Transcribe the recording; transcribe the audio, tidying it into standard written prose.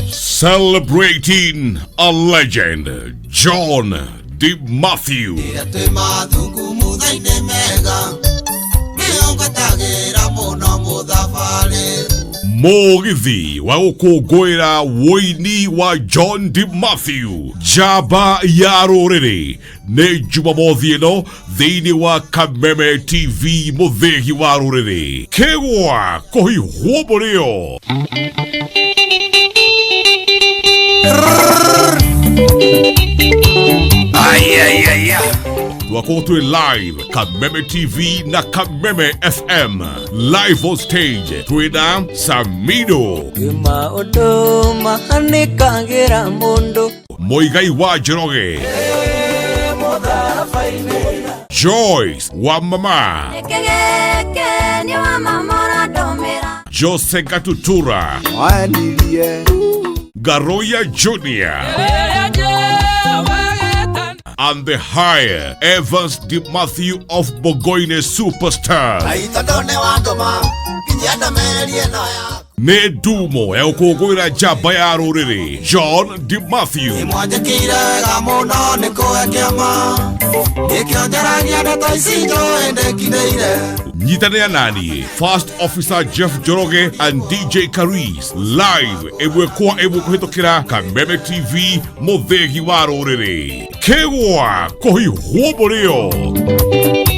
Celebrating a legend, John D. Matthew. Mugithi wa Gukunguira wuini wa John D. Matthew. Jaba ya rũrĩrĩ nĩ Jumamothi ĩno thĩinĩ wa Kameme TV mũthĩgi wa rũrĩrĩ. Kĩgwa kũhihwo mũrĩo. Wako to live Kameme TV na Kameme FM live on stage Twina Samido Moigai wa Joroge Joyce wa Mama Jose Gatutura Garoya Junior and the higher Evans D. Matthew of Bogoine Superstar. Ne dumo ya Gukunguira jaba ya rũrĩrĩ John D. Matthew. Nyitanea nani First Officer Jeff Joroge and DJ Caris live ewe kuhitokira Kameme TV mũthĩgi wa rũrĩrĩ. Kĩgwa kũhihwo mũrĩo.